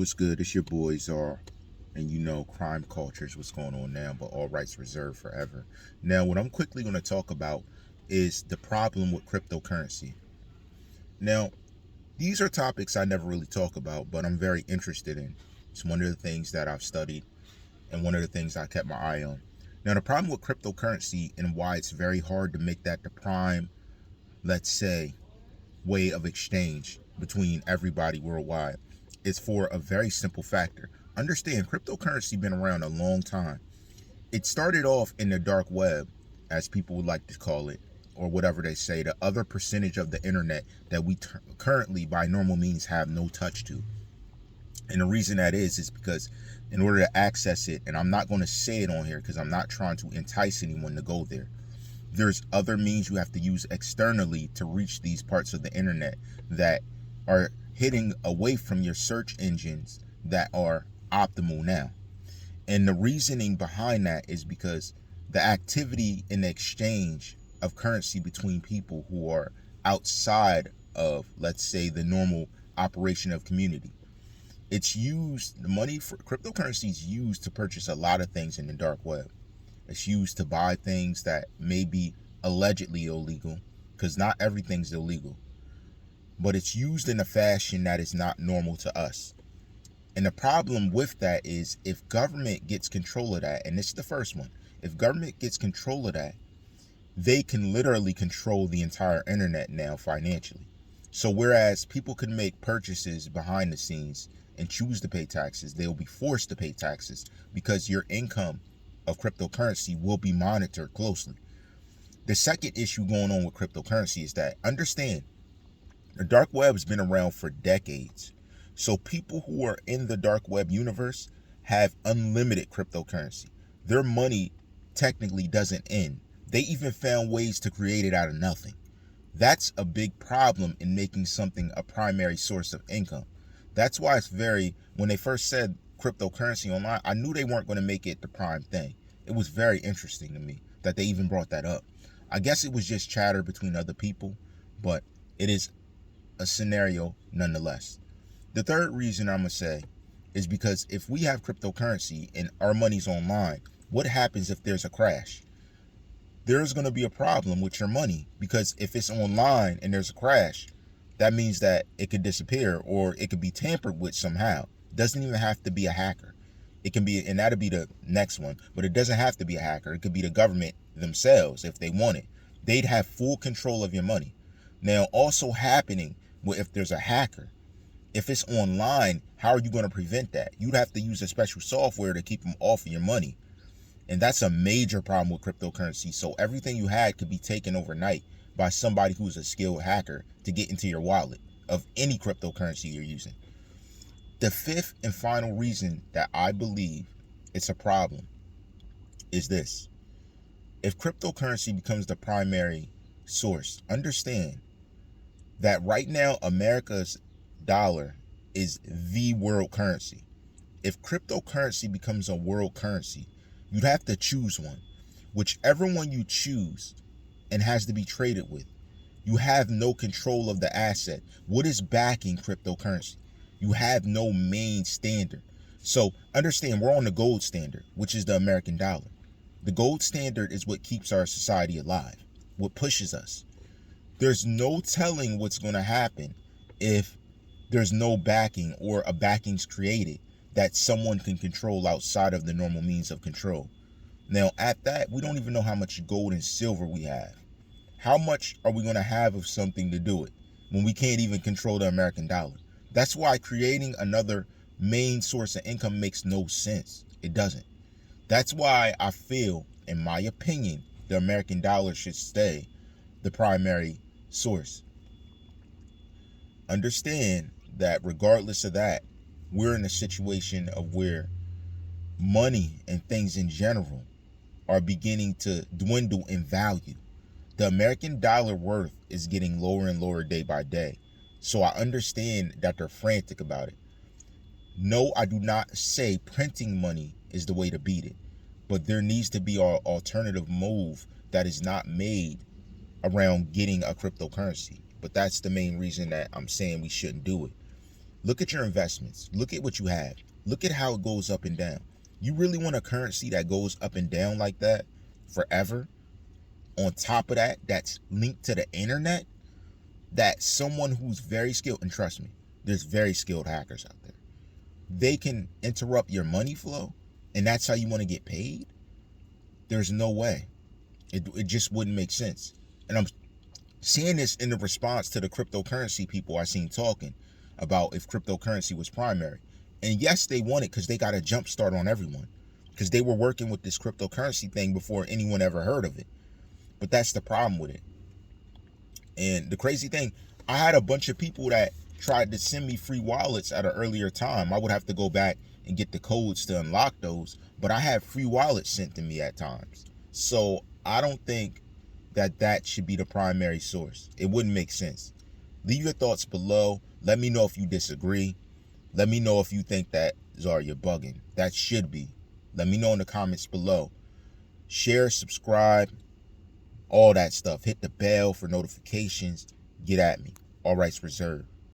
What's good? It's your boys are, and crime culture is what's going on now, but all rights reserved forever. Now, what I'm quickly going to talk about is the problem with cryptocurrency. Now, these are topics I never really talk about, but I'm very interested in. It's one of the things that I've studied and one of the things I kept my eye on. Now, the problem with cryptocurrency and why it's very hard to make that the prime, let's say, way of exchange between everybody worldwide is for a very simple factor. Understand, cryptocurrency been around a long time. It started off in the dark web, as people would like to call it, or whatever they say, the other percentage of the internet that we currently by normal means have no touch to. And the reason that is because in order to access it, and I'm not going to say it on here because I'm not trying to entice anyone to go there, there's other means you have to use externally to reach these parts of the internet that are hitting away from your search engines that are optimal now. And the reasoning behind that is because the activity in the exchange of currency between people who are outside of, let's say, the normal operation of community. It's used, the money for cryptocurrency is used to purchase a lot of things in the dark web. It's used to buy things that may be allegedly illegal, because not everything's illegal. But it's used in a fashion that is not normal to us. And the problem with that is if government gets control of that, and this is the first one, if government gets control of that, they can literally control the entire internet now financially. So whereas people can make purchases behind the scenes and choose to pay taxes, they'll be forced to pay taxes because your income of cryptocurrency will be monitored closely. The second issue going on with cryptocurrency is that, understand, the dark web has been around for decades. So people who are in the dark web universe have unlimited cryptocurrency. Their money technically doesn't end. They even found ways to create it out of nothing. That's a big problem in making something a primary source of income. That's why it's when they first said cryptocurrency online, I knew they weren't going to make it the prime thing. It was very interesting to me that they even brought that up. I guess it was just chatter between other people, but it is a scenario nonetheless. The third reason I'm going to say is because if we have cryptocurrency and our money's online, what happens if there's a crash? There's going to be a problem with your money, because if it's online and there's a crash, that means that it could disappear or it could be tampered with somehow. It doesn't even have to be a hacker. It can be, and that'll be the next one, but it doesn't have to be a hacker. It could be the government themselves if they want it. They'd have full control of your money. Now, also happening if there's a hacker, if it's online, how are you going to prevent that? You'd have to use a special software to keep them off of your money. And that's a major problem with cryptocurrency. So everything you had could be taken overnight by somebody who's a skilled hacker to get into your wallet of any cryptocurrency you're using. The fifth and final reason that I believe it's a problem is this. If cryptocurrency becomes the primary source, understand that right now America's dollar is the world currency. If cryptocurrency becomes a world currency, you'd have to choose one. Whichever one you choose and has to be traded with, you have no control of the asset. What is backing cryptocurrency? You have no main standard. So understand, we're on the gold standard, which is the American dollar. The gold standard is what keeps our society alive, what pushes us. There's no telling what's going to happen if there's no backing or a backing's created that someone can control outside of the normal means of control. Now, at that, we don't even know how much gold and silver we have. How much are we going to have of something to do it when we can't even control the American dollar? That's why creating another main source of income makes no sense. It doesn't. That's why I feel, in my opinion, the American dollar should stay the primary source. Understand that regardless of that, we're in a situation of where money and things in general are beginning to dwindle in value. The American dollar worth is getting lower and lower day by day. So I understand that they're frantic about it. No, I do not say printing money is the way to beat it, but there needs to be an alternative move that is not made around getting a cryptocurrency. But that's the main reason that I'm saying we shouldn't do it. Look at your investments. Look at what you have. Look at how it goes up and down. You really want a currency that goes up and down like that forever? On top of that, that's linked to the internet, that someone who's very skilled, and trust me, there's very skilled hackers out there. They can interrupt your money flow, and that's how you want to get paid? There's no way. It just wouldn't make sense. And I'm seeing this in the response to the cryptocurrency people I seen talking about if cryptocurrency was primary. And yes, they want it because they got a jump start on everyone, because they were working with this cryptocurrency thing before anyone ever heard of it. But that's the problem with it. And the crazy thing, I had a bunch of people that tried to send me free wallets at an earlier time. I would have to go back and get the codes to unlock those, but I had free wallets sent to me at times. So I don't think that should be the primary source. It wouldn't make sense. Leave your thoughts below. Let me know if you disagree. Let me know if you think that, Czar, you're bugging. That should be. Let me know in the comments below. Share, subscribe, all that stuff. Hit the bell for notifications. Get at me. All rights reserved.